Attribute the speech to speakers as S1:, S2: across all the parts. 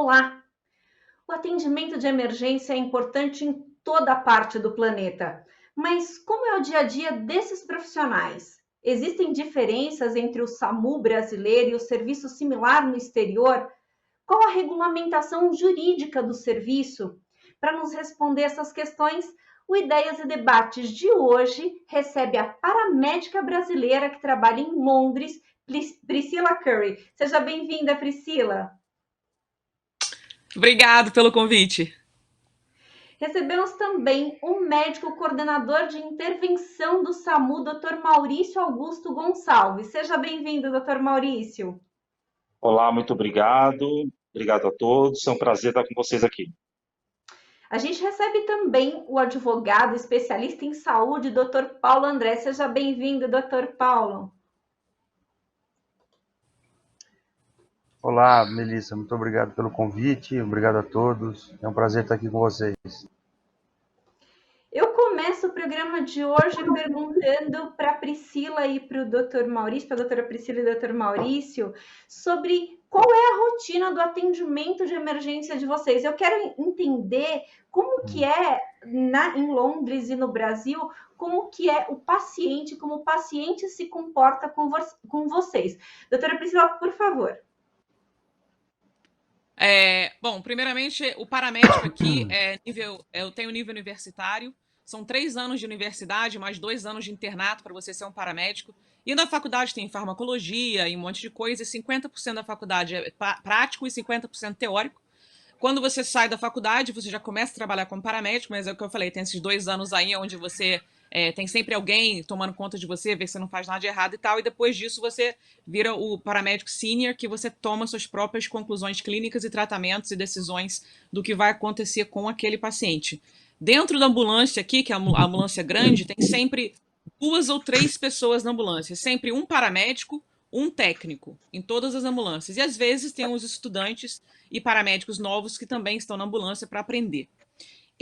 S1: Olá! O atendimento de emergência é importante em toda parte do planeta, mas como é o dia a dia desses profissionais? Existem diferenças entre o SAMU brasileiro e o serviço similar no exterior? Qual a regulamentação jurídica do serviço? Para nos responder essas questões, o Ideias e Debates de hoje recebe a paramédica brasileira que trabalha em Londres, Priscila Curry. Seja bem-vinda, Priscila.
S2: Obrigado pelo convite.
S1: Recebemos também o médico coordenador de intervenção do SAMU, Dr. Maurício Augusto Gonçalves. Seja bem-vindo, Dr. Maurício.
S3: Olá, muito obrigado. Obrigado a todos. É um prazer estar com vocês aqui.
S1: A gente recebe também o advogado especialista em saúde, Dr. Paulo André. Seja bem-vindo, Dr. Paulo.
S4: Olá, Melissa. Muito obrigado pelo convite. Obrigado a todos. É um prazer estar aqui com vocês.
S1: Eu começo o programa de hoje perguntando para a Priscila e para o Dr. Maurício, para a doutora Priscila e o Dr. Maurício, sobre qual é a rotina do atendimento de emergência de vocês. Eu quero entender como que é em Londres e no Brasil, como que é o paciente, como o paciente se comporta com vocês. Doutora Priscila, por favor.
S2: Bom, primeiramente, o paramédico aqui eu tenho nível universitário, são 3 anos de universidade, mais 2 anos de internato para você ser um paramédico. E na faculdade tem farmacologia e um monte de coisa, e 50% da faculdade é prático e 50% teórico. Quando você sai da faculdade, você já começa a trabalhar como paramédico, mas é o que eu falei, tem esses 2 anos aí onde você tem sempre alguém tomando conta de você, ver se você não faz nada de errado e tal, e depois disso você vira o paramédico senior, que você toma suas próprias conclusões clínicas e tratamentos e decisões do que vai acontecer com aquele paciente. Dentro da ambulância aqui, que é a ambulância grande, tem sempre 2 ou 3 pessoas na ambulância, sempre um paramédico, um técnico, em todas as ambulâncias. E às vezes tem os estudantes e paramédicos novos que também estão na ambulância para aprender.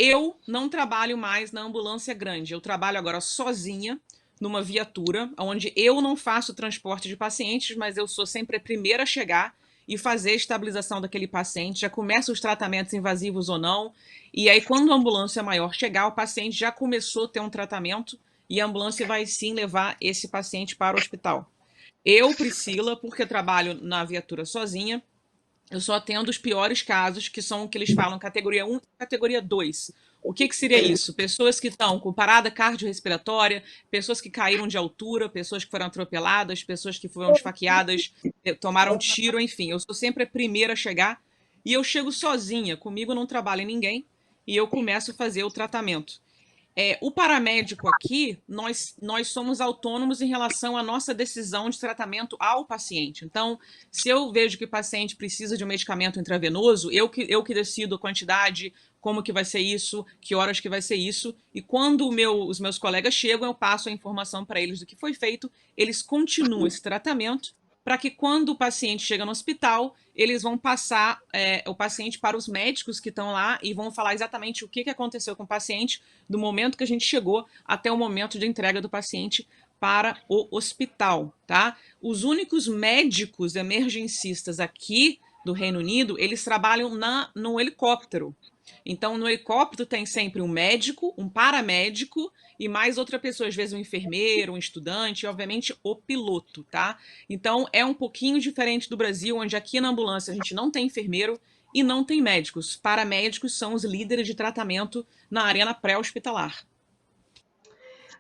S2: Eu não trabalho mais na ambulância grande, eu trabalho agora sozinha numa viatura, onde eu não faço transporte de pacientes, mas eu sou sempre a primeira a chegar e fazer a estabilização daquele paciente, já começa os tratamentos invasivos ou não, e aí quando a ambulância maior chegar, o paciente já começou a ter um tratamento e a ambulância vai sim levar esse paciente para o hospital. Eu, Priscila, porque trabalho na viatura sozinha, eu só atendo os piores casos, que são o que eles falam categoria 1 e categoria 2. O que seria isso? Pessoas que estão com parada cardiorrespiratória, pessoas que caíram de altura, pessoas que foram atropeladas, pessoas que foram esfaqueadas, tomaram tiro, enfim. Eu sou sempre a primeira a chegar e eu chego sozinha, comigo não trabalha ninguém e eu começo a fazer o tratamento. O paramédico aqui, nós somos autônomos em relação à nossa decisão de tratamento ao paciente. Então, se eu vejo que o paciente precisa de um medicamento intravenoso, eu que decido a quantidade, como que vai ser isso, que horas que vai ser isso, e quando os meus colegas chegam, eu passo a informação para eles do que foi feito, eles continuam esse tratamento, para que quando o paciente chega no hospital, eles vão passar o paciente para os médicos que estão lá e vão falar exatamente o que aconteceu com o paciente do momento que a gente chegou até o momento de entrega do paciente para o hospital, tá? Os únicos médicos emergencistas aqui do Reino Unido, eles trabalham no helicóptero. Então, no helicóptero tem sempre um médico, um paramédico e mais outra pessoa, às vezes um enfermeiro, um estudante e, obviamente, o piloto, tá? Então, é um pouquinho diferente do Brasil, onde aqui na ambulância a gente não tem enfermeiro e não tem médicos. Paramédicos são os líderes de tratamento na arena pré-hospitalar.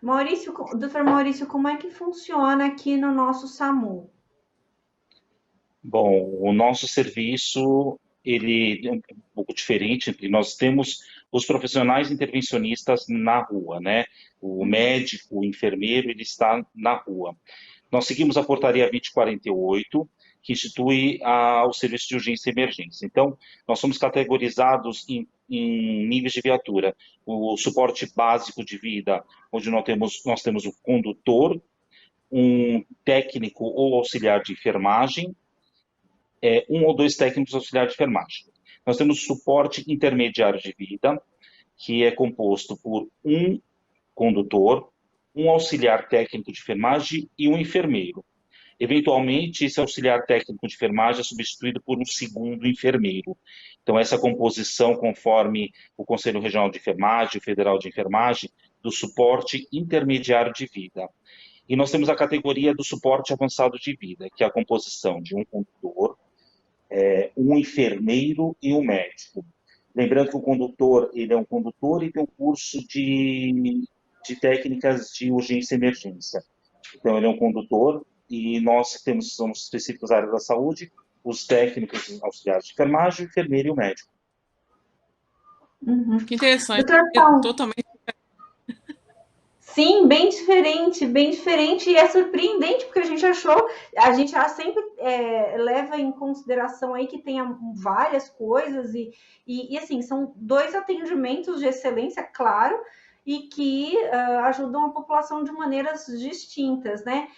S1: Maurício, doutor Maurício, como é que funciona aqui no nosso SAMU?
S3: Bom, o nosso serviço ele é um pouco diferente. Nós temos os profissionais intervencionistas na rua, né? O médico, o enfermeiro, ele está na rua. Nós seguimos a portaria 2048, que institui o serviço de urgência e emergência. Então, nós somos categorizados em níveis de viatura. O suporte básico de vida, onde nós temos o condutor, um técnico ou auxiliar de enfermagem, um ou dois técnicos auxiliares de enfermagem. Nós temos suporte intermediário de vida, que é composto por um condutor, um auxiliar técnico de enfermagem e um enfermeiro. Eventualmente, esse auxiliar técnico de enfermagem é substituído por um segundo enfermeiro. Então, essa composição, conforme o Conselho Regional de Enfermagem, o Federal de Enfermagem, do suporte intermediário de vida. E nós temos a categoria do suporte avançado de vida, que é a composição de um condutor, um enfermeiro e um médico. Lembrando que o condutor, ele é um condutor e tem um curso de técnicas de urgência e emergência. Então, ele é um condutor e nós somos específicos à área da saúde, os técnicos auxiliares de enfermagem, o enfermeiro e o médico.
S2: Que interessante.
S1: Doutor Paulo.
S2: Totalmente.
S1: Sim, bem diferente, e é surpreendente, porque a gente já sempre leva em consideração aí que tenha várias coisas, e assim, são 2 atendimentos de excelência, claro, e que ajudam a população de maneiras distintas, né?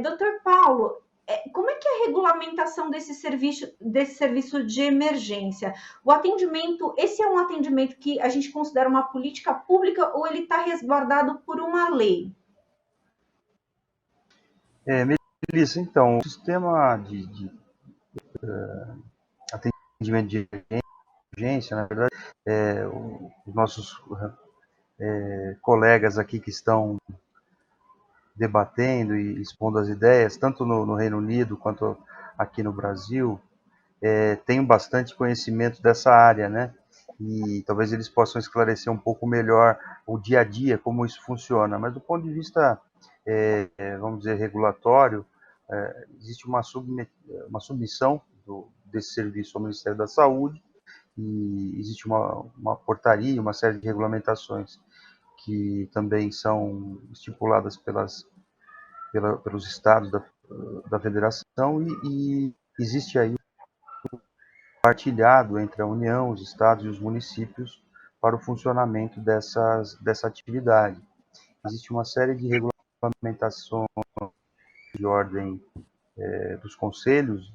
S1: Doutor Paulo, como é que é a regulamentação desse serviço de emergência? O atendimento, esse é um atendimento que a gente considera uma política pública ou ele está resguardado por uma lei?
S4: Melissa, então, o sistema de atendimento de emergência, na verdade, os nossos colegas aqui que estão debatendo e expondo as ideias, tanto no Reino Unido quanto aqui no Brasil, tenho bastante conhecimento dessa área, né? E talvez eles possam esclarecer um pouco melhor o dia a dia, como isso funciona. Mas do ponto de vista, vamos dizer, regulatório, existe uma submissão desse serviço ao Ministério da Saúde e existe uma portaria, uma série de regulamentações que também são estipuladas pelos estados da federação e existe aí partilhado entre a União, os estados e os municípios para o funcionamento dessa atividade. Existe uma série de regulamentações de ordem dos conselhos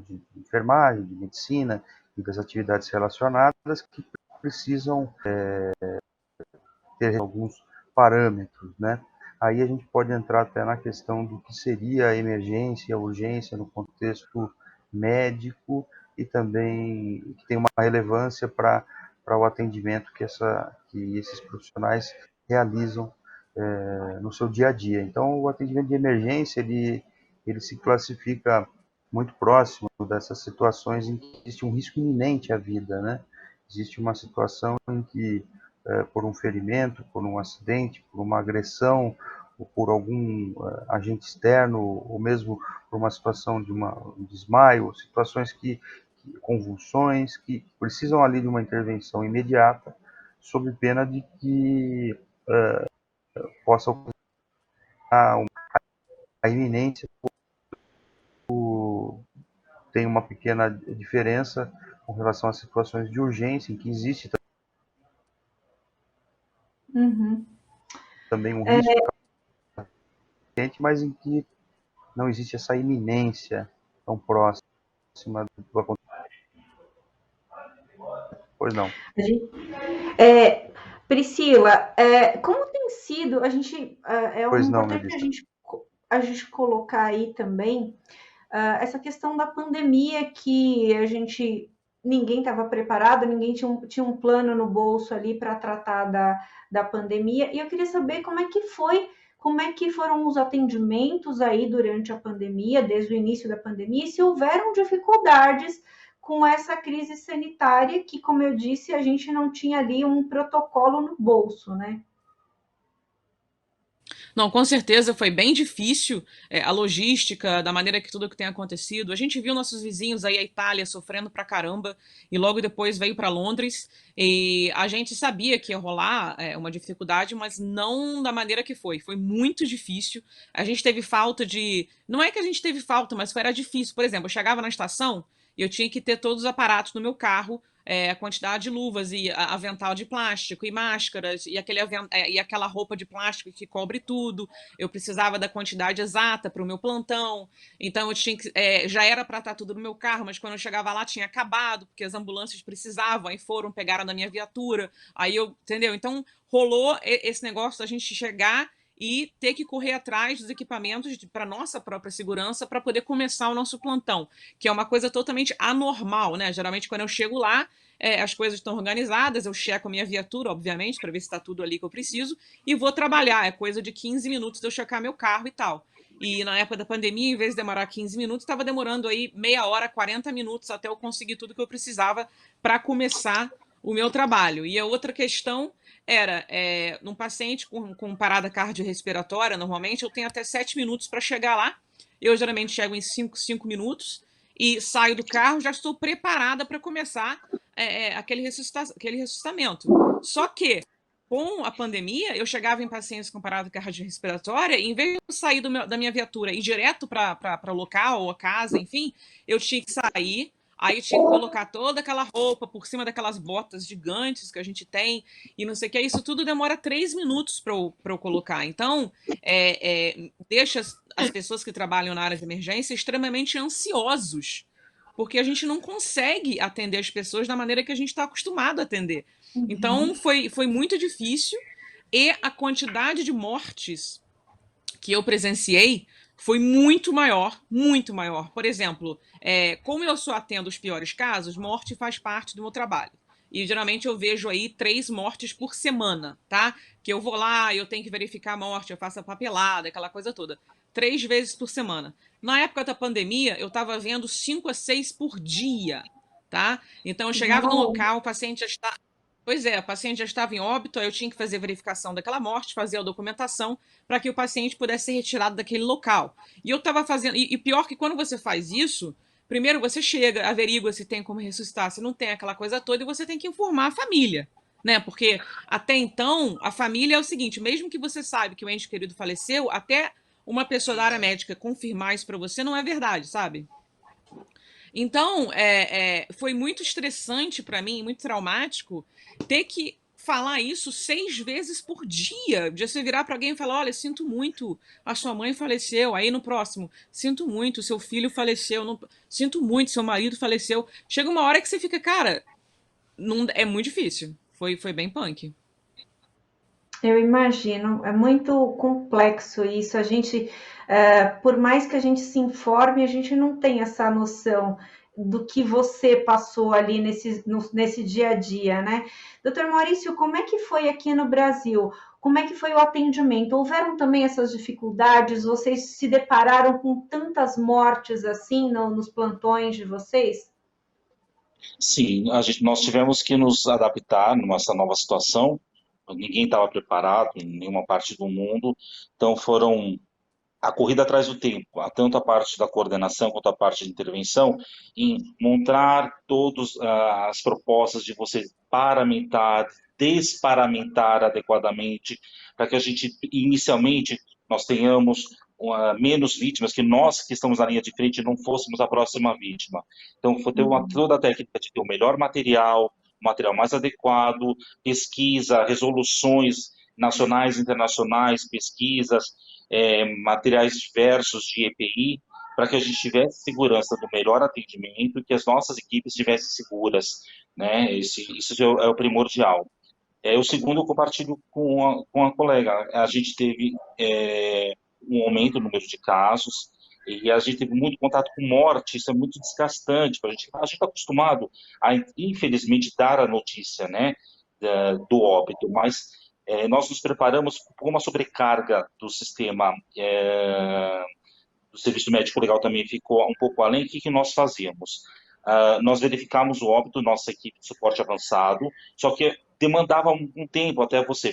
S4: de enfermagem, de medicina e das atividades relacionadas que precisam ter alguns parâmetros, né? Aí a gente pode entrar até na questão do que seria a emergência e a urgência no contexto médico e também que tem uma relevância para o atendimento que esses profissionais realizam no seu dia a dia. Então, o atendimento de emergência, ele se classifica muito próximo dessas situações em que existe um risco iminente à vida, né? Existe uma situação em que por um ferimento, por um acidente, por uma agressão, ou por algum agente externo, ou mesmo por uma situação de um desmaio, situações convulsões, que precisam ali de uma intervenção imediata, sob pena de que possa ocorrer a iminência. Tem uma pequena diferença com relação às situações de urgência, em que existe também um risco, mas em que não existe essa iminência tão próxima do acontecimento. Pois não.
S1: Priscila, como tem sido,
S4: Pois não,
S1: importante a gente colocar aí também essa questão da pandemia que ninguém estava preparado, ninguém tinha um plano no bolso ali para tratar da pandemia, e eu queria saber como é que foram os atendimentos aí durante a pandemia, desde o início da pandemia, e se houveram dificuldades com essa crise sanitária que, como eu disse, a gente não tinha ali um protocolo no bolso, né?
S2: Não, com certeza foi bem difícil a logística, da maneira que tudo que tem acontecido. A gente viu nossos vizinhos aí, a Itália, sofrendo pra caramba, e logo depois veio para Londres, e a gente sabia que ia rolar uma dificuldade, mas não da maneira que foi. Foi muito difícil. A gente teve falta de... Não é que a gente teve falta, mas era difícil. Por exemplo, eu chegava na estação e eu tinha que ter todos os aparatos no meu carro, a quantidade de luvas e avental de plástico e máscaras e aquela roupa de plástico que cobre tudo. Eu precisava da quantidade exata para o meu plantão, então eu tinha que, já era para estar tudo no meu carro, mas quando eu chegava lá tinha acabado, porque as ambulâncias precisavam, aí pegaram na minha viatura, entendeu? Então rolou esse negócio da gente chegar e ter que correr atrás dos equipamentos para nossa própria segurança para poder começar o nosso plantão, que é uma coisa totalmente anormal, né? Geralmente, quando eu chego lá, as coisas estão organizadas, eu checo a minha viatura, obviamente, para ver se está tudo ali que eu preciso, e vou trabalhar. É coisa de 15 minutos de eu checar meu carro e tal. E na época da pandemia, em vez de demorar 15 minutos, estava demorando aí meia hora, 40 minutos até eu conseguir tudo que eu precisava para começar o meu trabalho. E a outra questão era, num paciente com parada cardiorrespiratória, normalmente eu tenho até 7 minutos para chegar lá. Eu geralmente chego em 5 minutos e saio do carro, já estou preparada para começar aquele ressuscitamento. Só que, com a pandemia, eu chegava em pacientes com parada cardiorrespiratória, e em vez de eu sair da minha viatura e ir direto para o local ou a casa, enfim, eu tinha que sair, aí eu tinha que colocar toda aquela roupa por cima daquelas botas gigantes que a gente tem, e não sei o que, isso tudo demora 3 minutos para eu colocar. Então, deixa as pessoas que trabalham na área de emergência extremamente ansiosos, porque a gente não consegue atender as pessoas da maneira que a gente está acostumado a atender. Então, foi muito difícil, e a quantidade de mortes que eu presenciei foi muito maior, muito maior. Por exemplo, como eu só atendo os piores casos, morte faz parte do meu trabalho. E geralmente eu vejo aí 3 mortes por semana, tá? Que eu vou lá, eu tenho que verificar a morte, eu faço a papelada, aquela coisa toda. 3 vezes por semana. Na época da pandemia, eu estava vendo 5 a 6 por dia, tá? Então eu chegava no local, o paciente já está... Pois é, o paciente já estava em óbito, aí eu tinha que fazer a verificação daquela morte, fazer a documentação para que o paciente pudesse ser retirado daquele local. E eu estava fazendo... E pior que quando você faz isso, primeiro você chega, averigua se tem como ressuscitar, se não tem aquela coisa toda, e você tem que informar a família, né? Porque até então, a família é o seguinte, mesmo que você saiba que o ente querido faleceu, até uma pessoa da área médica confirmar isso para você não é verdade, sabe? Então, foi muito estressante para mim, muito traumático, ter que falar isso 6 vezes por dia. De você virar para alguém e falar, olha, sinto muito, a sua mãe faleceu. Aí no próximo, sinto muito, seu filho faleceu. Não... Sinto muito, seu marido faleceu. Chega uma hora que você fica, cara, não... é muito difícil. Foi bem punk.
S1: Eu imagino, é muito complexo isso. A gente, por mais que a gente se informe, a gente não tem essa noção do que você passou ali nesse dia a dia, né? Doutor Maurício, como é que foi aqui no Brasil? Como é que foi o atendimento? Houveram também essas dificuldades? Vocês se depararam com tantas mortes assim nos plantões de vocês?
S3: Sim, nós tivemos que nos adaptar nessa nova situação. Ninguém estava preparado em nenhuma parte do mundo, então foram a corrida atrás do tempo, tanto a parte da coordenação quanto a parte de intervenção, em montar todas as propostas de você paramentar, desparamentar adequadamente, para que a gente, inicialmente, nós tenhamos menos vítimas, que nós que estamos na linha de frente não fôssemos a próxima vítima. Então, foi ter toda a técnica de ter o melhor material, o material mais adequado, pesquisa, resoluções nacionais e internacionais, pesquisas, materiais diversos de EPI, para que a gente tivesse segurança do melhor atendimento e que as nossas equipes estivessem seguras, né? Isso é o primordial. O segundo eu compartilho com a colega. A gente teve um aumento no número de casos e a gente teve muito contato com morte, isso é muito desgastante para a gente. A gente está acostumado a, infelizmente, dar a notícia, né, do óbito, mas nós nos preparamos com uma sobrecarga do sistema, do serviço médico legal também ficou um pouco além. O que nós fazíamos? Nós verificamos o óbito, nossa equipe de suporte avançado, só que demandava um tempo até você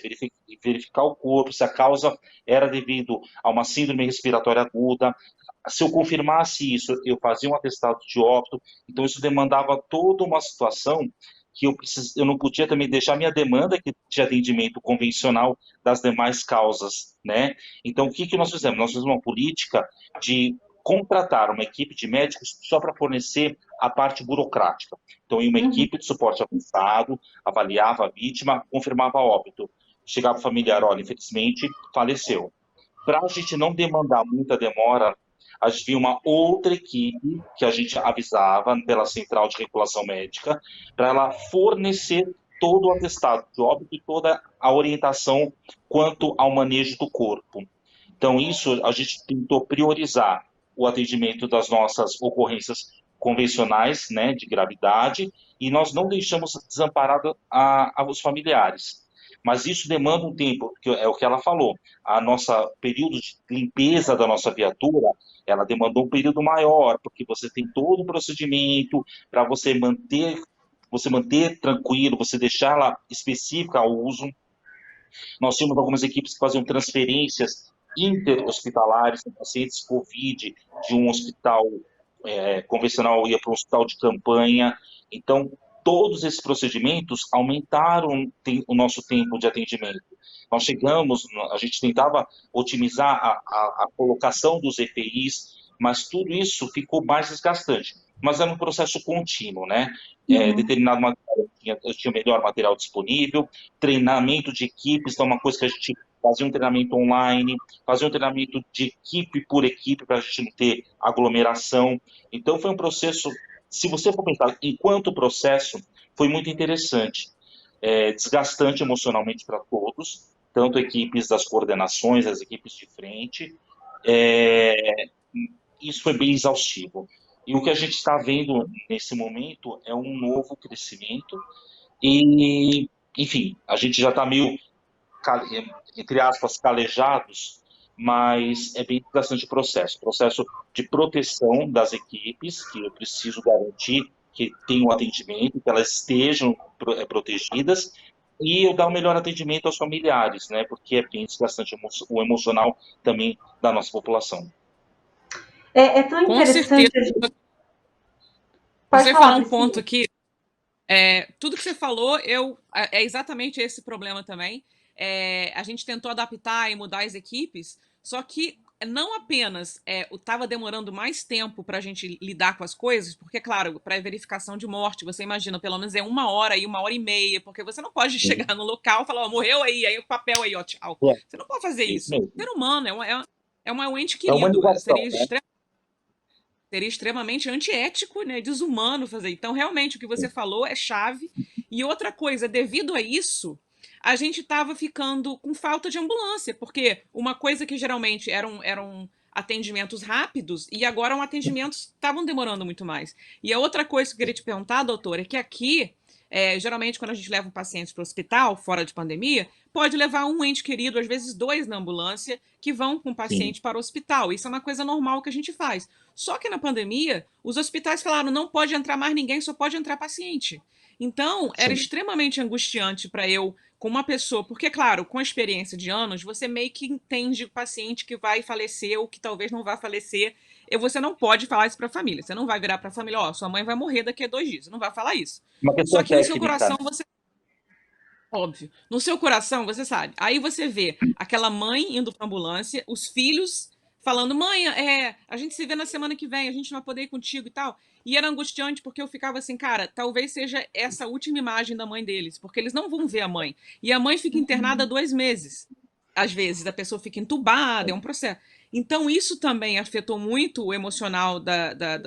S3: verificar o corpo, se a causa era devido a uma síndrome respiratória aguda. Se eu confirmasse isso, eu fazia um atestado de óbito, então isso demandava toda uma situação que eu não podia também deixar minha demanda de atendimento convencional das demais causas, né? Então, o que nós fizemos? Nós fizemos uma política de contratar uma equipe de médicos só para fornecer a parte burocrática. Então, uma equipe de suporte avançado avaliava a vítima, confirmava óbito. Chegava o familiar, olha, infelizmente, faleceu. Para a gente não demandar muita demora, a gente tinha uma outra equipe que a gente avisava pela central de regulação médica para ela fornecer todo o atestado de óbito e toda a orientação quanto ao manejo do corpo. Então, isso a gente tentou priorizar o atendimento das nossas ocorrências convencionais, né, de gravidade, e nós não deixamos desamparado os familiares. Mas isso demanda um tempo, que é o que ela falou. A nossa período de limpeza da nossa viatura, ela demandou um período maior, porque você tem todo o procedimento para você manter tranquilo, você deixar ela específica ao uso. Nós tínhamos algumas equipes que faziam transferências interhospitalares, pacientes COVID de um hospital convencional ia para um hospital de campanha. Então, todos esses procedimentos aumentaram o nosso tempo de atendimento. Nós chegamos, a gente tentava otimizar a colocação dos EPIs, mas tudo isso ficou mais desgastante. Mas era um processo contínuo, né? Determinado material, eu tinha melhor material disponível, treinamento de equipes, então uma coisa que a gente fazia um treinamento online, fazia um treinamento de equipe por equipe, para a gente não ter aglomeração. Então, foi um processo, se você for pensar enquanto processo, foi muito interessante, desgastante emocionalmente para todos, tanto equipes das coordenações, as equipes de frente, isso foi bem exaustivo. E o que a gente está vendo nesse momento é um novo crescimento e, enfim, a gente já está meio, entre aspas, calejados, mas é bem bastante processo de proteção das equipes, que eu preciso garantir que tenham atendimento, que elas estejam protegidas, e eu dar o melhor atendimento aos familiares, né, porque é bem desgastante o emocional também da nossa população.
S1: É tão interessante.
S2: Com certeza.
S1: Pode
S2: você
S1: falar,
S2: falou um
S1: Priscila.
S2: ponto aqui. Tudo que você falou, é exatamente esse problema também. A gente tentou adaptar e mudar as equipes, só que não apenas estava demorando mais tempo para a gente lidar com as coisas, porque, claro, para verificação de morte, você imagina, pelo menos 1 hora e 1 hora e meia, porque você não pode chegar no local e falar, ó, morreu aí o papel aí, ó, tchau. Você não pode fazer isso. Ser humano é um ente querido. Seria extremamente antiético, né, desumano fazer. Então, realmente, o que você falou é chave. E outra coisa, devido a isso, a gente estava ficando com falta de ambulância, porque uma coisa que geralmente eram atendimentos rápidos e agora atendimentos estavam demorando muito mais. E a outra coisa que eu queria te perguntar, doutor, é que aqui, geralmente, quando a gente leva um paciente para o hospital, fora de pandemia, pode levar um ente querido, às vezes 2 na ambulância, que vão com o paciente para o hospital. Isso é uma coisa normal que a gente faz. Só que na pandemia, os hospitais falaram, não pode entrar mais ninguém, só pode entrar paciente. Então, era extremamente angustiante para eu, com uma pessoa, porque, claro, com a experiência de anos, você meio que entende o paciente que vai falecer ou que talvez não vá falecer. E você não pode falar isso para a família. Você não vai virar para a família, ó, sua mãe vai morrer daqui a 2 dias. Você não vai falar isso. Só que no seu coração você... Óbvio. No seu coração, você sabe. Aí você vê aquela mãe indo para a ambulância, os filhos falando, mãe, a gente se vê na semana que vem, a gente não vai poder ir contigo e tal. E era angustiante porque eu ficava assim, cara, talvez seja essa última imagem da mãe deles, porque eles não vão ver a mãe. E a mãe fica internada 2 meses. Às vezes, a pessoa fica entubada, é um processo. Então, isso também afetou muito o emocional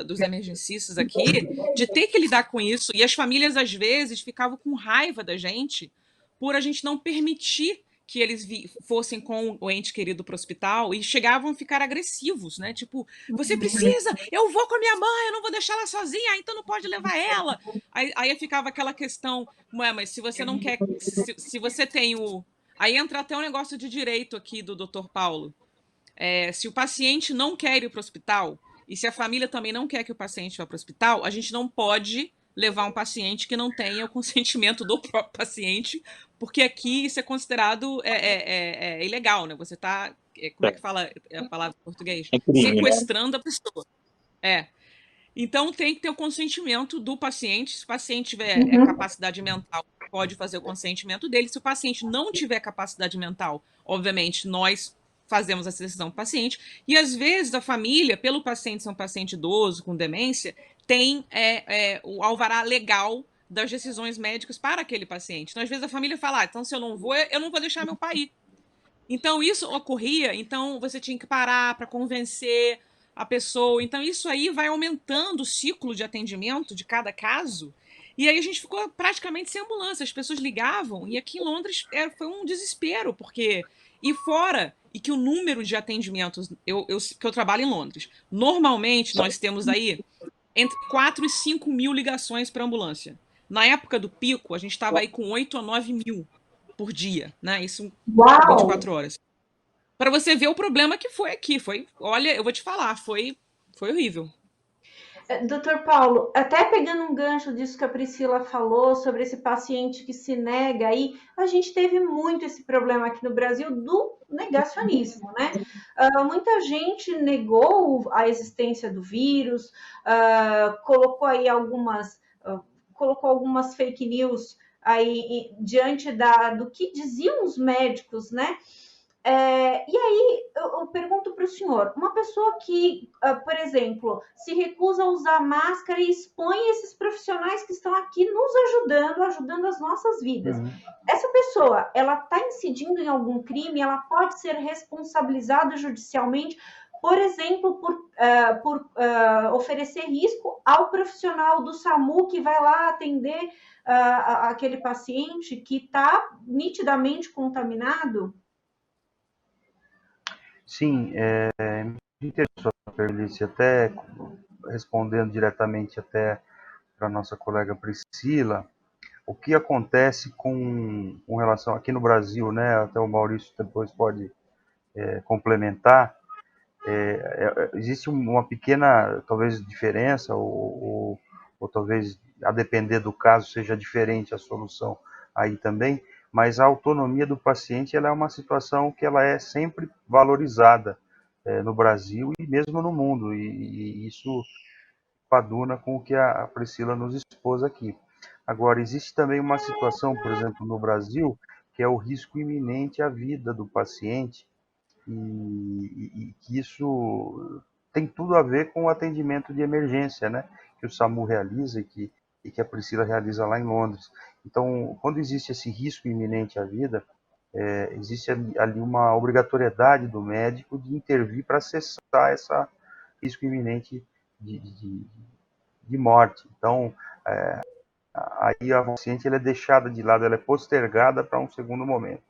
S2: dos emergencistas aqui, de ter que lidar com isso. E as famílias, às vezes, ficavam com raiva da gente, por a gente não permitir que eles fossem com o ente querido para o hospital e chegavam a ficar agressivos, né? Tipo, você precisa, eu vou com a minha mãe, eu não vou deixar ela sozinha, então não pode levar ela. Aí ficava aquela questão, mas se você não quer, se você tem o... Aí entra até um negócio de direito aqui do Dr. Paulo. Se o paciente não quer ir para o hospital, e se a família também não quer que o paciente vá para o hospital, a gente não pode levar um paciente que não tenha o consentimento do próprio paciente, porque aqui isso é considerado ilegal, né? Você está, como é que fala a palavra em português? Sequestrando a pessoa. Então tem que ter o consentimento do paciente. Se o paciente tiver capacidade mental, pode fazer o consentimento dele. Se o paciente não tiver capacidade mental, obviamente, nós fazemos essa decisão do paciente. E às vezes a família, pelo paciente ser um paciente idoso, com demência, tem o alvará legal das decisões médicas para aquele paciente. Então, às vezes, a família fala, então, se eu não vou deixar meu pai ir. Então, isso ocorria, então você tinha que parar para convencer a pessoa. Então, isso aí vai aumentando o ciclo de atendimento de cada caso, E aí a gente ficou praticamente sem ambulância. As pessoas ligavam e aqui em Londres foi um desespero, porque. E fora, e que o número de atendimentos. Que eu trabalho em Londres. Normalmente nós temos aí entre 4 e 5 mil ligações para ambulância. Na época do pico, a gente estava aí com 8 a 9 mil por dia, né? Isso por
S1: Uau!
S2: 24 horas. Para você ver o problema que foi aqui. Olha, eu vou te falar, foi horrível.
S1: Doutor Paulo, até pegando um gancho disso que a Priscila falou sobre esse paciente que se nega aí, a gente teve muito esse problema aqui no Brasil do negacionismo, né? Muita gente negou a existência do vírus, colocou aí colocou algumas fake news aí diante do que diziam os médicos, né? E aí eu pergunto para o senhor, uma pessoa que, por exemplo, se recusa a usar máscara e expõe esses profissionais que estão aqui nos ajudando as nossas vidas. Essa pessoa, ela está incidindo em algum crime? Ela pode ser responsabilizada judicialmente, por exemplo, por oferecer risco ao profissional do SAMU que vai lá atender aquele paciente que está nitidamente contaminado?
S4: Sim, me interessou a pergunta, até respondendo diretamente até para a nossa colega Priscila, o que acontece com relação aqui no Brasil, né? Até o Maurício depois pode complementar. Existe uma pequena, talvez, diferença, ou talvez, a depender do caso, seja diferente a solução aí também, mas a autonomia do paciente ela é uma situação que ela é sempre valorizada no Brasil e mesmo no mundo, e isso coaduna com o que a Priscila nos expôs aqui. Agora, existe também uma situação, por exemplo, no Brasil, que é o risco iminente à vida do paciente, e que isso tem tudo a ver com o atendimento de emergência, né, que o SAMU realiza e que a Priscila realiza lá em Londres. Então, quando existe esse risco iminente à vida, existe ali uma obrigatoriedade do médico de intervir para cessar esse risco iminente de morte. Então, aí a paciente ela é deixada de lado, ela é postergada para um segundo momento.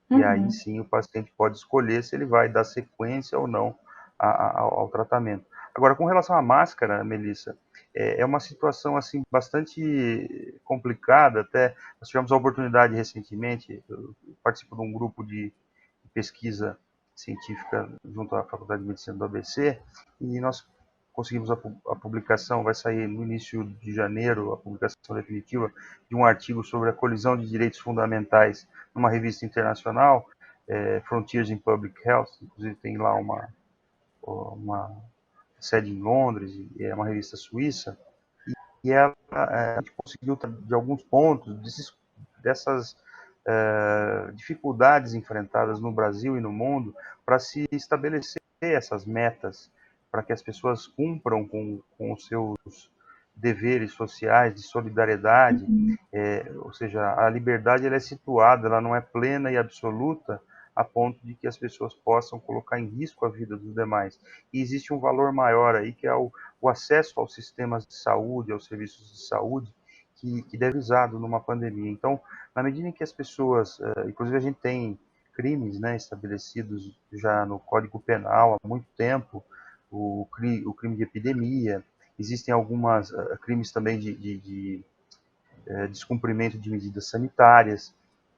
S4: E aí sim o paciente pode escolher se ele vai dar sequência ou não ao tratamento. Agora, com relação à máscara, Melissa, é uma situação assim bastante complicada. Até nós tivemos a oportunidade recentemente, eu participo de um grupo de pesquisa científica junto à Faculdade de Medicina do ABC, e nós conseguimos a publicação, vai sair no início de janeiro, a publicação definitiva de um artigo sobre a colisão de direitos fundamentais numa revista internacional, Frontiers in Public Health, inclusive tem lá uma sede em Londres, é uma revista suíça, e ela, a gente conseguiu, de alguns pontos, dessas dificuldades enfrentadas no Brasil e no mundo, para se estabelecer essas metas, para que as pessoas cumpram com os seus deveres sociais de solidariedade, ou seja, a liberdade ela é situada, ela não é plena e absoluta a ponto de que as pessoas possam colocar em risco a vida dos demais. E existe um valor maior aí, que é o acesso aos sistemas de saúde, aos serviços de saúde, que deve ser usado numa pandemia. Então, na medida em que as pessoas, inclusive a gente tem crimes, né, estabelecidos já no Código Penal há muito tempo, o crime de epidemia, existem alguns crimes também de descumprimento de medidas sanitárias,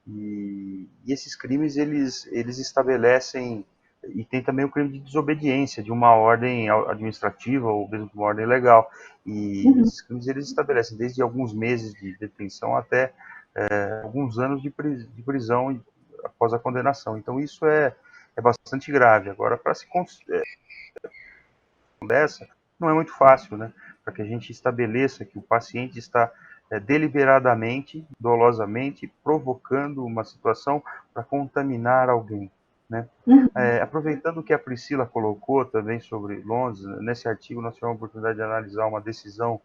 S4: e esses crimes eles estabelecem, e tem também o crime de desobediência de uma ordem administrativa ou mesmo de uma ordem legal, e esses crimes eles estabelecem desde alguns meses de detenção até alguns anos de prisão após a condenação. Então isso é bastante grave. Agora, para se dessa, não é muito fácil, né? Para que a gente estabeleça que o paciente está deliberadamente, dolosamente, provocando uma situação para contaminar alguém, né? Aproveitando o que a Priscila colocou também sobre Londres, nesse artigo nós tivemos a oportunidade de analisar uma decisão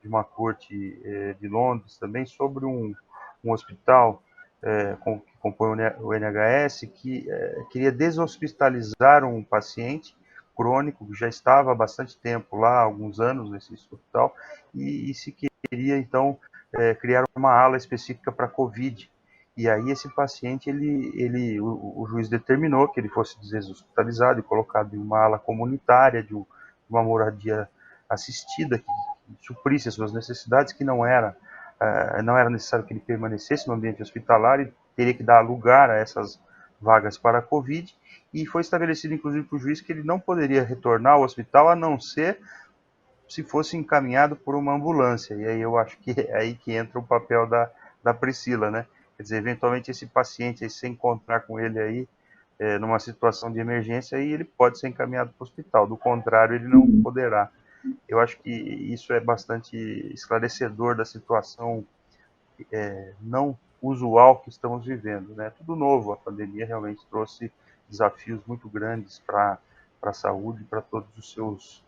S4: de uma corte de Londres também sobre um hospital que compõe o NHS, que queria deshospitalizar um paciente crônico que já estava há bastante tempo lá, alguns anos nesse hospital, e se queria então criaram uma ala específica para Covid. E aí esse paciente, o juiz determinou que ele fosse deshospitalizado e colocado em uma ala comunitária de uma moradia assistida que suprisse as suas necessidades, que não era necessário que ele permanecesse no ambiente hospitalar e teria que dar lugar a essas vagas para a Covid. E foi estabelecido, inclusive, para o juiz que ele não poderia retornar ao hospital a não ser se fosse encaminhado por uma ambulância. E aí eu acho que é aí que entra o papel da Priscila, né? Quer dizer, eventualmente esse paciente, aí, se encontrar com ele aí, numa situação de emergência, aí ele pode ser encaminhado para o hospital. Do contrário, ele não poderá. Eu acho que isso é bastante esclarecedor da situação não usual que estamos vivendo, né? Tudo novo, a pandemia realmente trouxe desafios muito grandes para a saúde, para todos os seus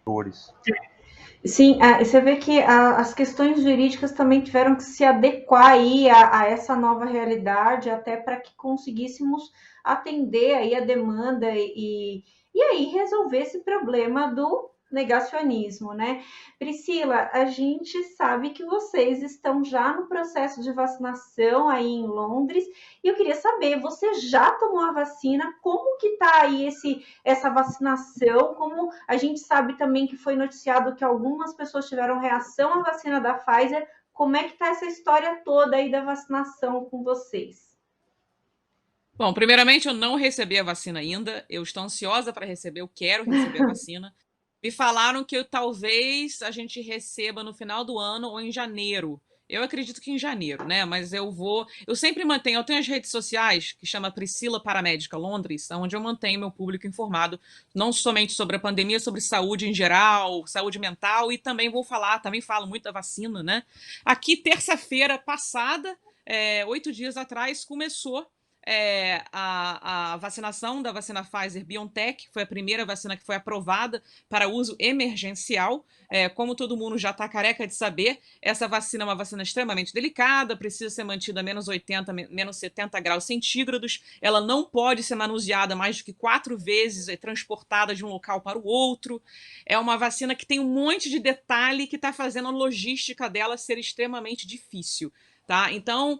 S4: atores.
S1: Sim, você vê que as questões jurídicas também tiveram que se adequar aí a essa nova realidade, até para que conseguíssemos atender aí a demanda e aí resolver esse problema do negacionismo, né? Priscila, a gente sabe que vocês estão já no processo de vacinação aí em Londres, e eu queria saber, você já tomou a vacina? Como que tá aí essa vacinação? Como a gente sabe também que foi noticiado que algumas pessoas tiveram reação à vacina da Pfizer, como é que tá essa história toda aí da vacinação com vocês?
S2: Bom, primeiramente, eu não recebi a vacina ainda. Eu estou ansiosa para receber, eu quero receber a vacina. Me falaram que talvez a gente receba no final do ano ou em janeiro. Eu acredito que em janeiro, né? Mas eu sempre mantenho. Eu tenho as redes sociais que chama Priscila Paramédica Londres, onde eu mantenho meu público informado, não somente sobre a pandemia, sobre saúde em geral, saúde mental, e também também falo muito da vacina, né? Aqui, terça-feira passada, 8 dias atrás, começou a vacinação da vacina Pfizer-BioNTech. Foi a primeira vacina que foi aprovada para uso emergencial. Como todo mundo já está careca de saber, essa vacina é uma vacina extremamente delicada, precisa ser mantida a menos 80, menos 70 graus centígrados. Ela não pode ser manuseada mais do que 4 vezes, transportada de um local para o outro. É uma vacina que tem um monte de detalhe que está fazendo a logística dela ser extremamente difícil. Tá? Então,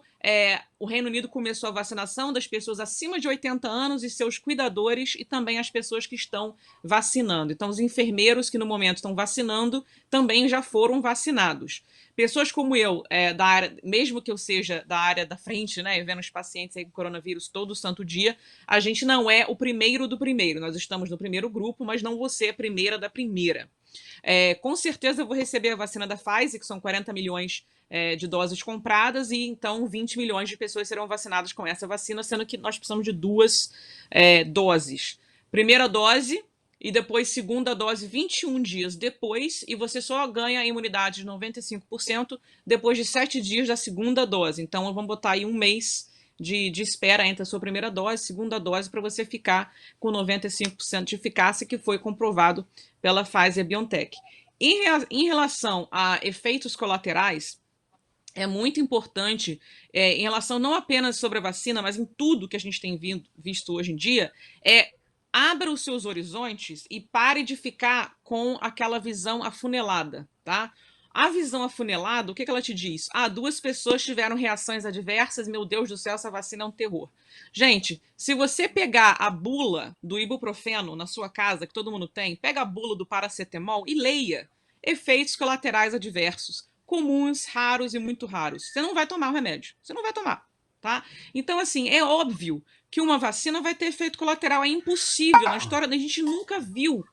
S2: o Reino Unido começou a vacinação das pessoas acima de 80 anos e seus cuidadores, e também as pessoas que estão vacinando. Então, os enfermeiros que no momento estão vacinando também já foram vacinados. Pessoas como eu, da área, mesmo que eu seja da área da frente, né, vendo os pacientes aí com coronavírus todo santo dia, a gente não é o primeiro do primeiro. Nós estamos no primeiro grupo, mas não vou ser a primeira da primeira. Com certeza eu vou receber a vacina da Pfizer, que são 40 milhões de doses compradas, e então 20 milhões de pessoas serão vacinadas com essa vacina, sendo que nós precisamos de 2 doses. Primeira dose e depois segunda dose 21 dias depois, e você só ganha a imunidade de 95% depois de 7 dias da segunda dose. Então vamos botar aí um mês de espera entre a sua primeira dose e segunda dose para você ficar com 95% de eficácia, que foi comprovado pela Pfizer-BioNTech. Em relação a efeitos colaterais, é muito importante, em relação não apenas sobre a vacina, mas em tudo que a gente tem visto hoje em dia, abra os seus horizontes e pare de ficar com aquela visão afunilada, tá? A visão afunilada, o que ela te diz? 2 pessoas tiveram reações adversas, meu Deus do céu, essa vacina é um terror. Gente, se você pegar a bula do ibuprofeno na sua casa, que todo mundo tem, pega a bula do paracetamol e leia efeitos colaterais adversos, comuns, raros e muito raros. Você não vai tomar o remédio, você não vai tomar, tá? Então, assim, é óbvio que uma vacina vai ter efeito colateral, é impossível, na história a gente nunca viu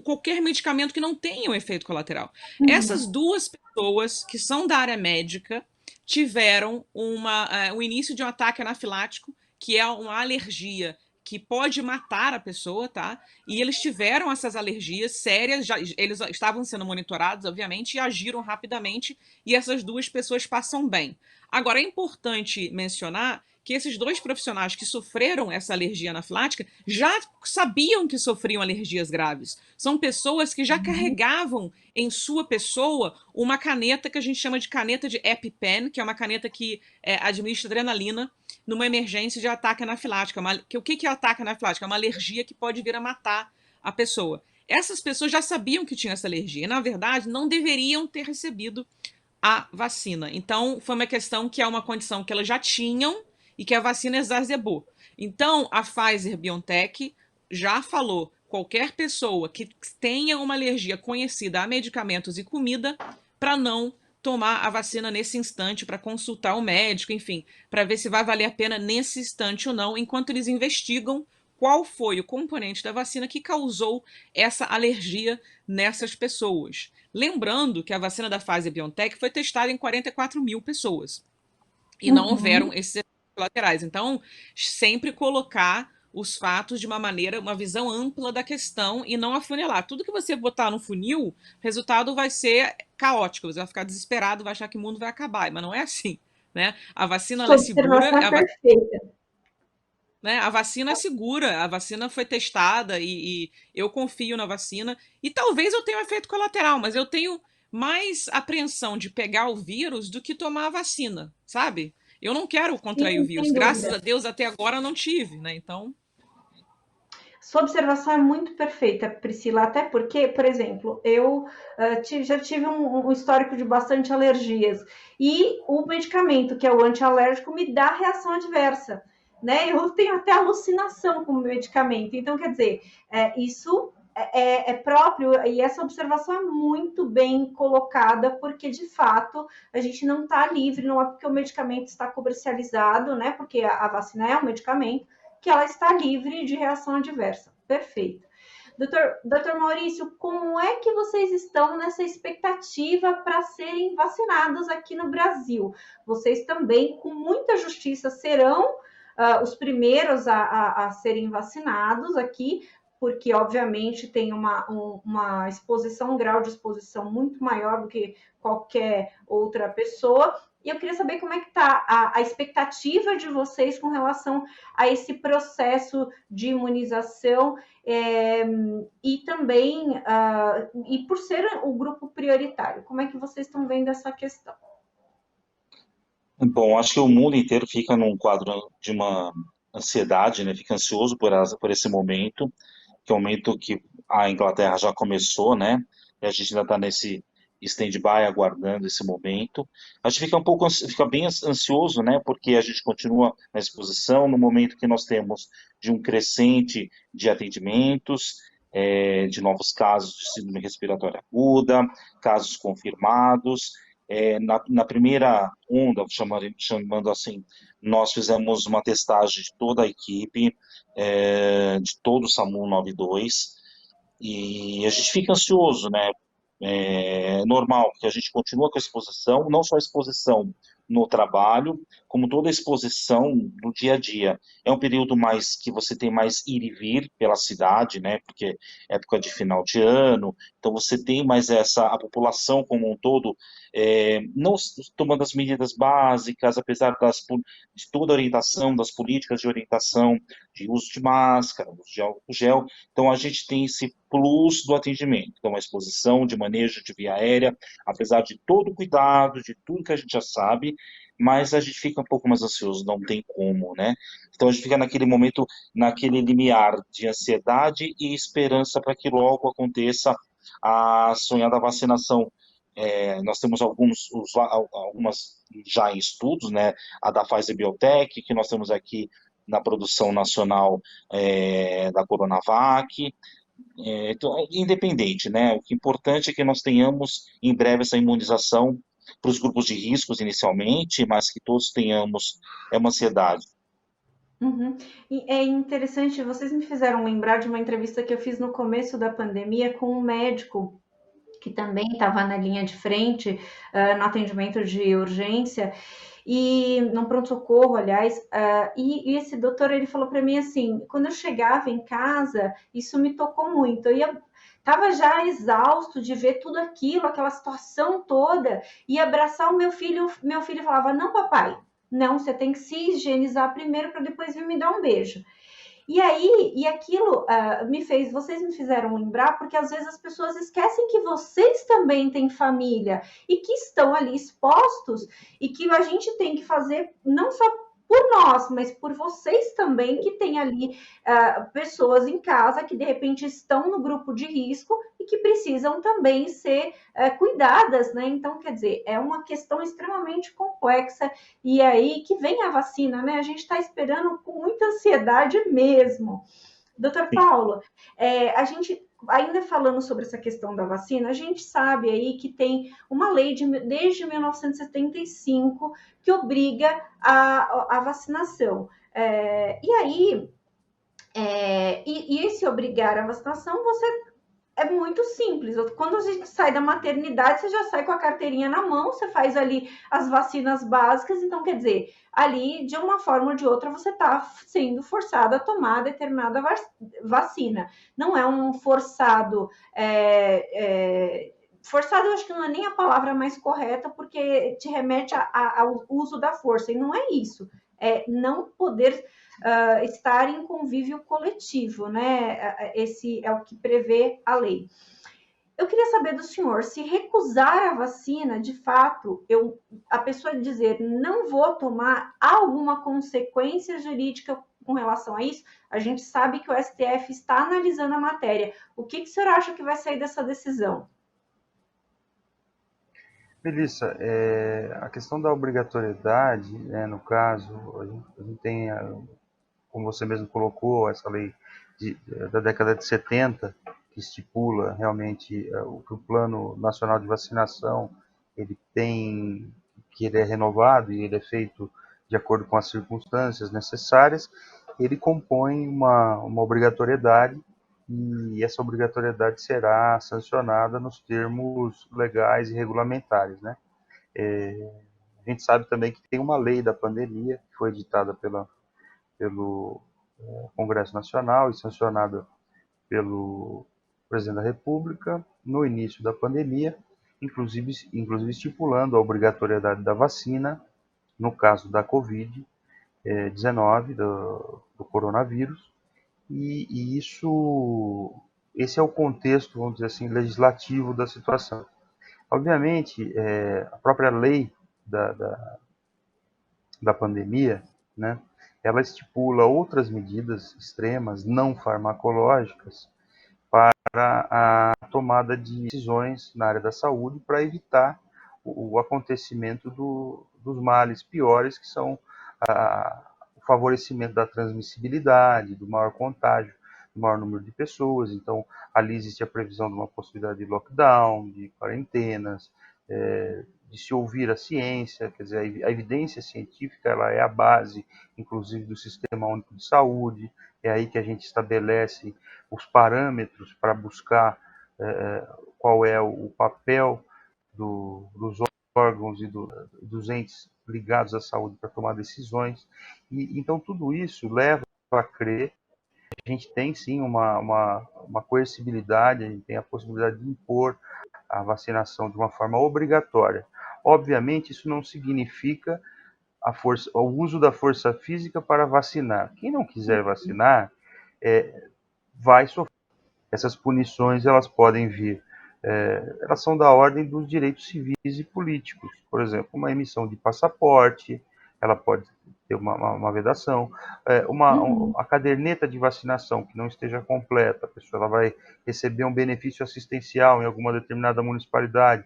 S2: qualquer medicamento que não tenha um efeito colateral. Essas 2 pessoas que são da área médica tiveram o início de um ataque anafilático, que é uma alergia que pode matar a pessoa, tá? E eles tiveram essas alergias sérias, eles estavam sendo monitorados, obviamente, e agiram rapidamente, e essas 2 pessoas passam bem. Agora, é importante mencionar que esses 2 profissionais que sofreram essa alergia anafilática já sabiam que sofriam alergias graves. São pessoas que já carregavam em sua pessoa uma caneta que a gente chama de caneta de EpiPen, que é uma caneta que administra adrenalina numa emergência de ataque anafilático. O que é ataque anafilático? É uma alergia que pode vir a matar a pessoa. Essas pessoas já sabiam que tinham essa alergia e, na verdade, não deveriam ter recebido a vacina. Então, foi uma questão que é uma condição que elas já tinham e que a vacina exacerbou. Então, a Pfizer-BioNTech já falou, qualquer pessoa que tenha uma alergia conhecida a medicamentos e comida, para não tomar a vacina nesse instante, para consultar o médico, enfim, para ver se vai valer a pena nesse instante ou não, enquanto eles investigam qual foi o componente da vacina que causou essa alergia nessas pessoas. Lembrando que a vacina da Pfizer-BioNTech foi testada em 44 mil pessoas e não houveram esses efeitos colaterais. Então, sempre colocar os fatos de uma maneira, uma visão ampla da questão e não afunilar. Tudo que você botar no funil, o resultado vai ser caótico, você vai ficar desesperado, vai achar que o mundo vai acabar, mas não é assim, né? A vacina ela
S1: Sua
S2: é segura,
S1: observação é perfeita.
S2: né? A vacina é segura, a vacina foi testada e eu confio na vacina. E talvez eu tenha um efeito colateral, mas eu tenho mais apreensão de pegar o vírus do que tomar a vacina, sabe? Eu não quero contrair o
S1: Sim,
S2: vírus.
S1: sem
S2: Graças a
S1: dúvida.
S2: Deus, até agora eu não tive, né? Então,
S1: Sua observação é muito perfeita, Priscila, até porque, por exemplo, eu já tive um histórico de bastante alergias e o medicamento, que é o antialérgico, me dá reação adversa, né? Eu tenho até alucinação com o medicamento, então, quer dizer, isso é próprio e essa observação é muito bem colocada, porque de fato a gente não está livre, não é porque o medicamento está comercializado, né? Porque a vacina é um medicamento que ela está livre de reação adversa. Perfeito. Doutor Maurício, como é que vocês estão nessa expectativa para serem vacinados aqui no Brasil? Vocês também, com muita justiça, serão os primeiros a serem vacinados aqui, porque, obviamente, tem uma exposição, um grau de exposição muito maior do que qualquer outra pessoa. E eu queria saber como é que está a expectativa de vocês com relação a esse processo de imunização e também, e por ser o grupo prioritário, como é que vocês estão vendo essa questão?
S3: Bom, acho que o mundo inteiro fica num quadro de uma ansiedade, né? Fica ansioso por esse momento, que é o momento que a Inglaterra já começou, né? E a gente ainda está nesse stand-by aguardando esse momento. A gente fica fica bem ansioso, né? Porque a gente continua na exposição no momento que nós temos de um crescente de atendimentos, de novos casos de síndrome respiratória aguda, casos confirmados. Na primeira onda, chamando assim, nós fizemos uma testagem de toda a equipe, de todo o SAMU 92, e a gente fica ansioso, né? É normal, porque a gente continua com a exposição, não só a exposição no trabalho, como toda a exposição no dia a dia. É um período mais que você tem mais ir e vir pela cidade, né? Porque é época de final de ano, então você tem mais a população como um todo, não tomando as medidas básicas, apesar de toda a orientação, das políticas de orientação, de uso de máscara, uso de álcool gel. Então a gente tem esse plus do atendimento, então a exposição de manejo de via aérea, apesar de todo o cuidado, de tudo que a gente já sabe, mas a gente fica um pouco mais ansioso, não tem como, né? Então a gente fica naquele momento, naquele limiar de ansiedade e esperança para que logo aconteça a sonhada vacinação. Nós temos algumas já em estudos, né? A da Pfizer-BioNTech, que nós temos aqui na produção nacional da Coronavac. Então, independente, né? O que é importante é que nós tenhamos em breve essa imunização para os grupos de riscos inicialmente, mas que todos tenhamos uma ansiedade.
S1: Uhum. E é interessante, vocês me fizeram lembrar de uma entrevista que eu fiz no começo da pandemia com um médico que também estava na linha de frente no atendimento de urgência e no pronto-socorro, aliás, e esse doutor, ele falou para mim assim, quando eu chegava em casa, isso me tocou muito, eu estava já exausto de ver tudo aquilo, aquela situação toda, e abraçar o meu filho falava, não papai, não, você tem que se higienizar primeiro para depois vir me dar um beijo. E aí, e aquilo vocês me fizeram lembrar, porque às vezes as pessoas esquecem que vocês também têm família e que estão ali expostos e que a gente tem que fazer não só por nós, mas por vocês também que têm ali pessoas em casa que de repente estão no grupo de risco e que precisam também ser cuidadas, né? Então, quer dizer, é uma questão extremamente complexa e é aí que vem a vacina, né? A gente está esperando com muita ansiedade mesmo. Doutor Paulo, a gente, ainda falando sobre essa questão da vacina, a gente sabe aí que tem uma lei desde 1975 que obriga a vacinação. E aí, e esse obrigar a vacinação, você é muito simples. Quando a gente sai da maternidade, você já sai com a carteirinha na mão, você faz ali as vacinas básicas. Então, quer dizer, ali, de uma forma ou de outra, você está sendo forçado a tomar determinada vacina. Não é um forçado. Forçado, eu acho que não é nem a palavra mais correta, porque te remete ao uso da força, e não é isso. É não poder estar em convívio coletivo, né? Esse é o que prevê a lei. Eu queria saber do senhor, se recusar a vacina, de fato, a pessoa dizer não vou tomar, há alguma consequência jurídica com relação a isso? A gente sabe que o STF está analisando a matéria. O que o senhor acha que vai sair dessa decisão?
S4: Melissa, a questão da obrigatoriedade, né, no caso, a gente tem, como você mesmo colocou, essa lei da década de 70, que estipula realmente que o Plano Nacional de Vacinação, que ele é renovado e ele é feito de acordo com as circunstâncias necessárias, ele compõe uma obrigatoriedade e essa obrigatoriedade será sancionada nos termos legais e regulamentares, né? A gente sabe também que tem uma lei da pandemia, que foi editada pelo Congresso Nacional e sancionada pelo Presidente da República no início da pandemia, inclusive estipulando a obrigatoriedade da vacina no caso da Covid-19, do coronavírus, e esse é o contexto, vamos dizer assim, legislativo da situação. Obviamente, a própria lei da pandemia, né, ela estipula outras medidas extremas, não farmacológicas, para a tomada de decisões na área da saúde para evitar o acontecimento dos males piores, que são o favorecimento da transmissibilidade, do maior contágio, do maior número de pessoas. Então, ali existe a previsão de uma possibilidade de lockdown, de quarentenas, de se ouvir a ciência, quer dizer, a evidência científica ela é a base, inclusive, do Sistema Único de Saúde, é aí que a gente estabelece os parâmetros para buscar qual é o papel dos órgãos e dos entes ligados à saúde para tomar decisões. E então tudo isso leva a crer que a gente tem sim uma coercibilidade, a gente tem a possibilidade de impor a vacinação de uma forma obrigatória. Obviamente, isso não significa o uso da força física para vacinar. Quem não quiser vacinar vai sofrer. Essas punições elas podem vir, elas são da ordem dos direitos civis e políticos. Por exemplo, uma emissão de passaporte, ela pode ter uma vedação, a caderneta de vacinação que não esteja completa, a pessoa ela vai receber um benefício assistencial em alguma determinada municipalidade,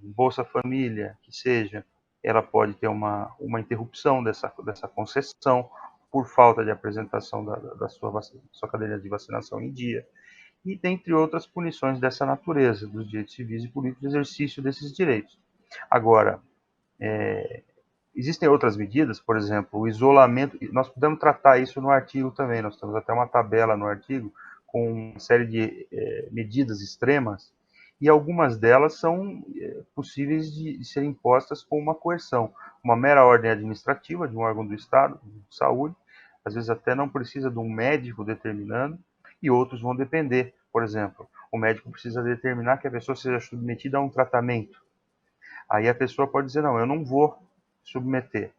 S4: Bolsa Família, que seja, ela pode ter uma interrupção dessa concessão por falta de apresentação da sua caderneta de vacinação em dia, e dentre outras punições dessa natureza, dos direitos civis e políticos, de exercício desses direitos. Agora, existem outras medidas, por exemplo, o isolamento, nós podemos tratar isso no artigo também, nós temos até uma tabela no artigo com uma série de medidas extremas, e algumas delas são possíveis de serem impostas com uma coerção, uma mera ordem administrativa de um órgão do Estado, de saúde, às vezes até não precisa de um médico determinando, e outros vão depender. Por exemplo, o médico precisa determinar que a pessoa seja submetida a um tratamento. Aí a pessoa pode dizer, não, eu não vou submeter.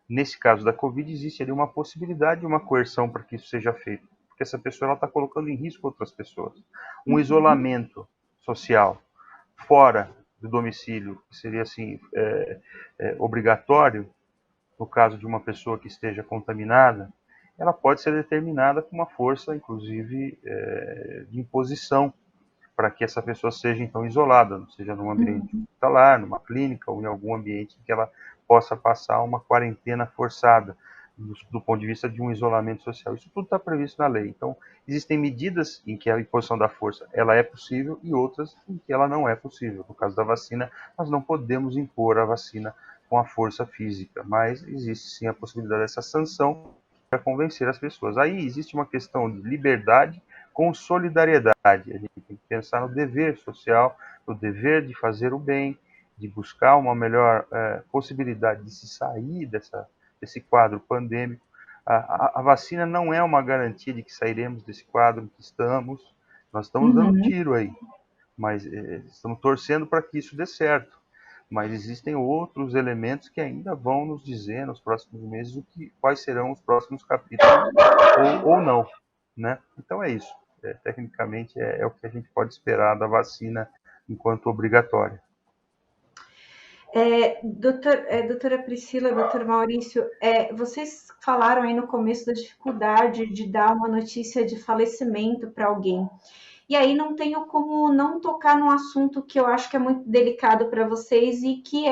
S4: Nesse caso da Covid, existe ali uma possibilidade de uma coerção para que isso seja feito, porque essa pessoa está colocando em risco outras pessoas. Um isolamento social fora do domicílio, que seria assim, obrigatório, no caso de uma pessoa que esteja contaminada, ela pode ser determinada com uma força, inclusive, de imposição, para que essa pessoa seja, então, isolada, seja num ambiente hospitalar, numa clínica ou em algum ambiente que ela possa passar uma quarentena forçada, do ponto de vista de um isolamento social. Isso tudo está previsto na lei. Então, existem medidas em que a imposição da força ela é possível e outras em que ela não é possível. No caso da vacina, nós não podemos impor a vacina com a força física, mas existe sim a possibilidade dessa sanção para convencer as pessoas. Aí existe uma questão de liberdade com solidariedade. A gente tem que pensar no dever social, no dever de fazer o bem, de buscar uma melhor possibilidade de se sair desse quadro pandêmico. A vacina não é uma garantia de que sairemos desse quadro em que estamos. Nós estamos dando tiro aí, mas estamos torcendo para que isso dê certo. Mas existem outros elementos que ainda vão nos dizer nos próximos meses quais serão os próximos capítulos ou não, né? Então é isso. Tecnicamente é o que a gente pode esperar da vacina enquanto obrigatória.
S1: Doutora Priscila, doutor Maurício, vocês falaram aí no começo da dificuldade de dar uma notícia de falecimento para alguém. E aí não tenho como não tocar num assunto que eu acho que é muito delicado para vocês e que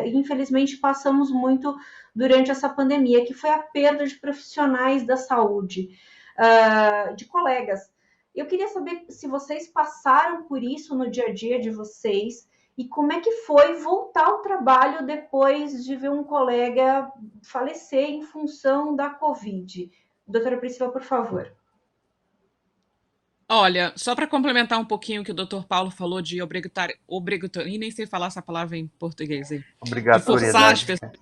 S1: infelizmente, passamos muito durante essa pandemia, que foi a perda de profissionais da saúde, de colegas. Eu queria saber se vocês passaram por isso no dia a dia de vocês e como é que foi voltar ao trabalho depois de ver um colega falecer em função da Covid. Doutora Priscila, por favor.
S2: Olha, só para complementar um pouquinho o que o Dr. Paulo falou de obrigatório, e nem sei falar essa palavra em português aí, de forçar as pessoas,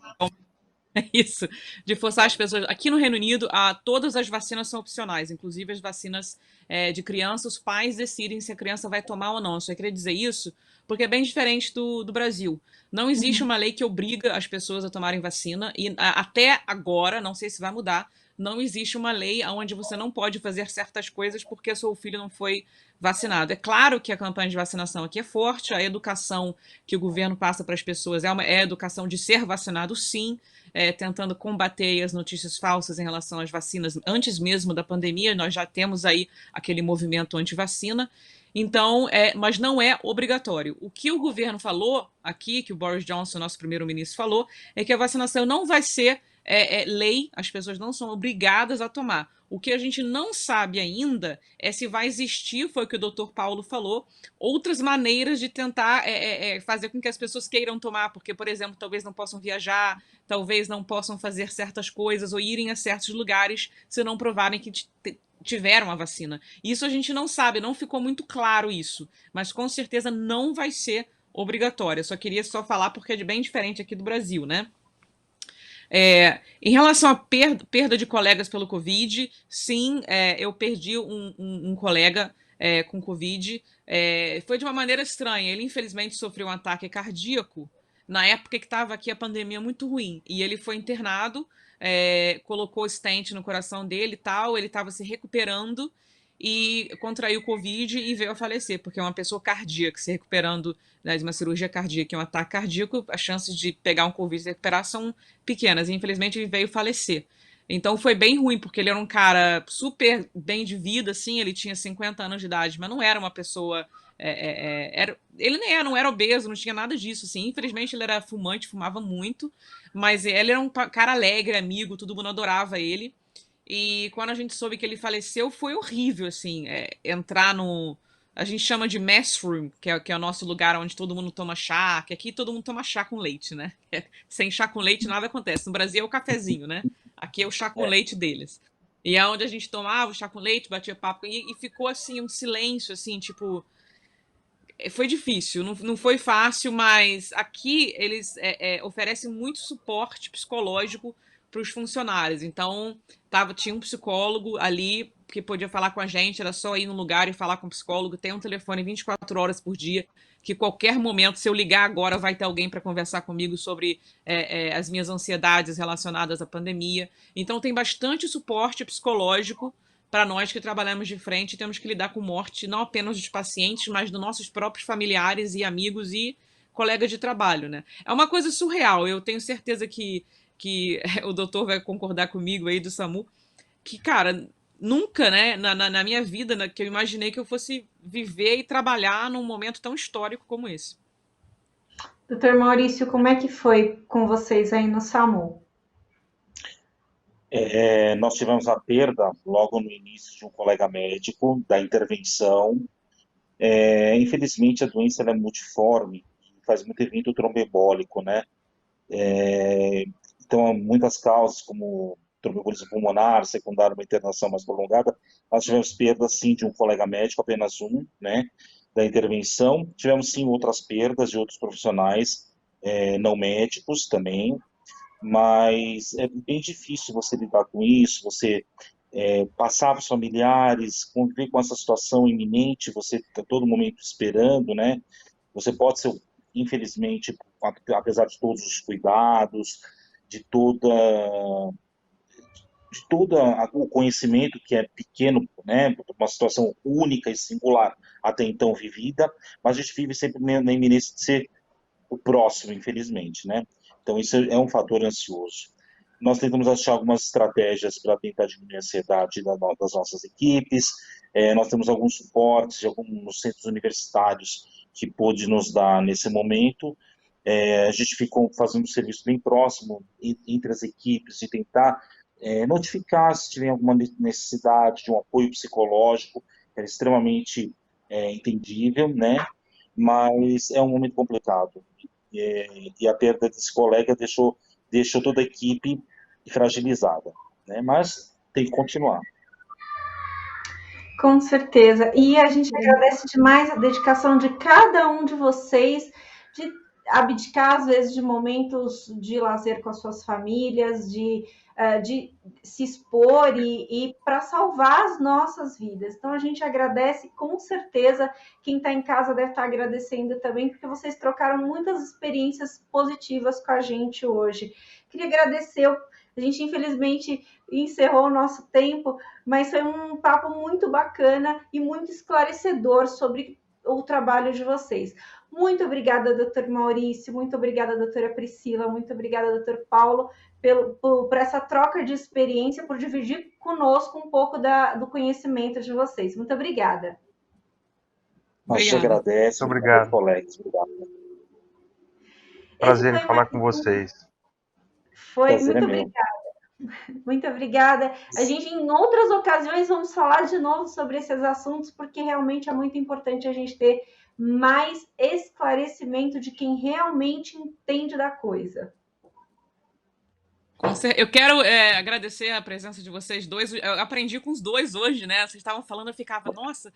S2: isso, de forçar as pessoas. Aqui no Reino Unido, todas as vacinas são opcionais, inclusive as vacinas de criança, os pais decidem se a criança vai tomar ou não. Eu só queria dizer isso porque é bem diferente do Brasil. Não existe uma lei que obriga as pessoas a tomarem vacina e até agora, não sei se vai mudar, não existe uma lei onde você não pode fazer certas coisas porque seu filho não foi vacinado. É claro que a campanha de vacinação aqui é forte, a educação que o governo passa para as pessoas é a educação de ser vacinado, sim, tentando combater as notícias falsas em relação às vacinas. Antes mesmo da pandemia, nós já temos aí aquele movimento anti-vacina. Então, mas não é obrigatório. O que o governo falou aqui, que o Boris Johnson, nosso primeiro-ministro, falou, é que a vacinação não vai ser lei, as pessoas não são obrigadas a tomar. O que a gente não sabe ainda é se vai existir, foi o que o Dr. Paulo falou, outras maneiras de tentar fazer com que as pessoas queiram tomar, porque, por exemplo, talvez não possam viajar, talvez não possam fazer certas coisas ou irem a certos lugares se não provarem que tiveram a vacina. Isso a gente não sabe, não ficou muito claro isso, mas com certeza não vai ser obrigatória. Só queria falar porque é bem diferente aqui do Brasil, né? Em relação à perda de colegas pelo Covid, sim, eu perdi um colega com Covid. Foi de uma maneira estranha. Ele, infelizmente, sofreu um ataque cardíaco na época que estava aqui a pandemia muito ruim. E ele foi internado, colocou stent no coração dele e tal, ele estava se recuperando e contraiu Covid e veio a falecer, porque é uma pessoa cardíaca se recuperando, né, de uma cirurgia cardíaca e um ataque cardíaco, as chances de pegar um Covid e se recuperar são pequenas, e infelizmente ele veio falecer. Então foi bem ruim, porque ele era um cara super bem de vida, assim, ele tinha 50 anos de idade, mas não era uma pessoa... ele não era obeso, não tinha nada disso, assim. Infelizmente ele era fumante, fumava muito, mas ele era um cara alegre, amigo, todo mundo adorava ele. E quando a gente soube que ele faleceu, foi horrível, assim, entrar no... A gente chama de mess room, que é o nosso lugar onde todo mundo toma chá, que aqui todo mundo toma chá com leite, né? Sem chá com leite nada acontece. No Brasil é o cafezinho, né? Aqui é o chá com leite deles. E é onde a gente tomava o chá com leite, batia papo, e ficou, assim, um silêncio, assim, tipo... Foi difícil, não foi fácil, mas aqui eles oferecem muito suporte psicológico para os funcionários. Então, tinha um psicólogo ali que podia falar com a gente, era só ir no lugar e falar com o psicólogo. Tem um telefone 24 horas por dia, que qualquer momento, se eu ligar agora, vai ter alguém para conversar comigo sobre as minhas ansiedades relacionadas à pandemia. Então, tem bastante suporte psicológico para nós que trabalhamos de frente e temos que lidar com morte não apenas dos pacientes, mas dos nossos próprios familiares e amigos e colegas de trabalho, né? É uma coisa surreal. Eu tenho certeza que que o doutor vai concordar comigo aí do SAMU, que, cara, nunca, né, na minha vida, que eu imaginei que eu fosse viver e trabalhar num momento tão histórico como esse.
S1: Doutor Maurício, como é que foi com vocês aí no SAMU?
S3: Nós tivemos a perda logo no início de um colega médico da intervenção. Infelizmente, a doença ela é multiforme, faz muito evento tromboembólico, né? Então, há muitas causas, como tromboembolismo pulmonar, secundário, uma internação mais prolongada. Nós tivemos perdas, sim, de um colega médico, apenas um, né, da intervenção. Tivemos, sim, outras perdas de outros profissionais não médicos também, mas é bem difícil você lidar com isso, você passar para os familiares, conviver com essa situação iminente, você está todo momento esperando, né? Você pode ser, infelizmente, apesar de todos os cuidados, de toda o conhecimento que é pequeno, né, uma situação única e singular até então vivida, mas a gente vive sempre na iminência de ser o próximo, infelizmente, né? Então isso é um fator ansioso. Nós tentamos achar algumas estratégias para tentar diminuir a ansiedade das nossas equipes. Nós temos alguns suportes de alguns centros universitários que pôde nos dar nesse momento. A gente ficou fazendo um serviço bem próximo entre as equipes, de tentar notificar se tiver alguma necessidade de um apoio psicológico, que é extremamente entendível, né? Mas é um momento complicado. E a perda desse colega deixou toda a equipe fragilizada, né? Mas tem que continuar.
S1: Com certeza. E a gente agradece demais a dedicação de cada um de vocês, de abdicar, às vezes, de momentos de lazer com as suas famílias, de se expor e para salvar as nossas vidas. Então, a gente agradece, com certeza, quem está em casa deve estar agradecendo também, porque vocês trocaram muitas experiências positivas com a gente hoje. Queria agradecer, a gente, infelizmente, encerrou o nosso tempo, mas foi um papo muito bacana e muito esclarecedor sobre o trabalho de vocês. Muito obrigada, doutor Maurício, muito obrigada, doutora Priscila, muito obrigada, doutor Paulo, por essa troca de experiência, por dividir conosco um pouco do conhecimento de vocês. Muito obrigada.
S3: Nós te agradecemos,
S4: obrigado,
S3: colegas. Obrigado.
S4: Prazer em falar com vocês.
S1: Foi, muito obrigada. Muito obrigada. A gente, em outras ocasiões, vamos falar de novo sobre esses assuntos, porque realmente é muito importante a gente ter mais esclarecimento de quem realmente entende da coisa.
S2: Eu quero agradecer a presença de vocês dois. Eu aprendi com os dois hoje, né? Vocês estavam falando, eu ficava, nossa,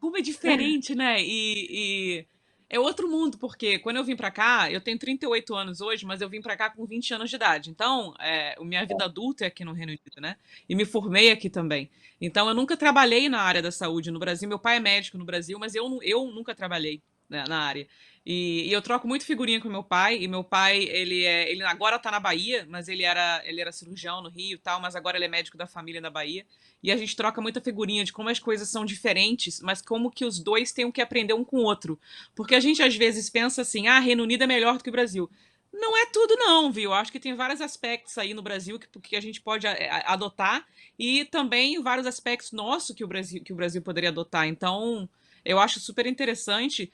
S2: como é diferente, né? E é outro mundo, porque quando eu vim pra cá, eu tenho 38 anos hoje, mas eu vim pra cá com 20 anos de idade. Então, a minha vida adulta é aqui no Reino Unido, né? E me formei aqui também. Então, eu nunca trabalhei na área da saúde no Brasil. Meu pai é médico no Brasil, mas eu nunca trabalhei, né, na área. E eu troco muito figurinha com meu pai, e meu pai, ele agora tá na Bahia, mas ele era cirurgião no Rio e tal, mas agora ele é médico da família na Bahia. E a gente troca muita figurinha de como as coisas são diferentes, mas como que os dois têm que aprender um com o outro. Porque a gente às vezes pensa assim, Reino Unido é melhor do que o Brasil. Não é tudo não, viu? Acho que tem vários aspectos aí no Brasil que a gente pode adotar, e também vários aspectos nossos que o Brasil poderia adotar. Então, eu acho super interessante.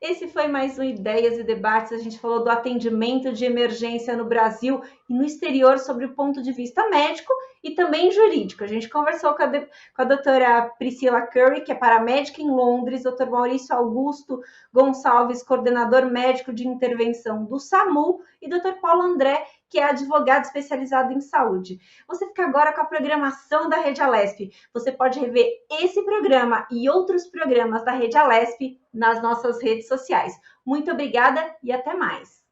S1: Esse foi mais um Ideias e Debates. A gente falou do atendimento de emergência no Brasil e no exterior sobre o ponto de vista médico e também jurídico. A gente conversou com a doutora Priscila Curry, que é paramédica em Londres, doutor Maurício Augusto Gonçalves, coordenador médico de intervenção do SAMU, e doutor Paulo André, que é advogado especializado em saúde. Você fica agora com a programação da Rede Alesp. Você pode rever esse programa e outros programas da Rede Alesp nas nossas redes sociais. Muito obrigada e até mais.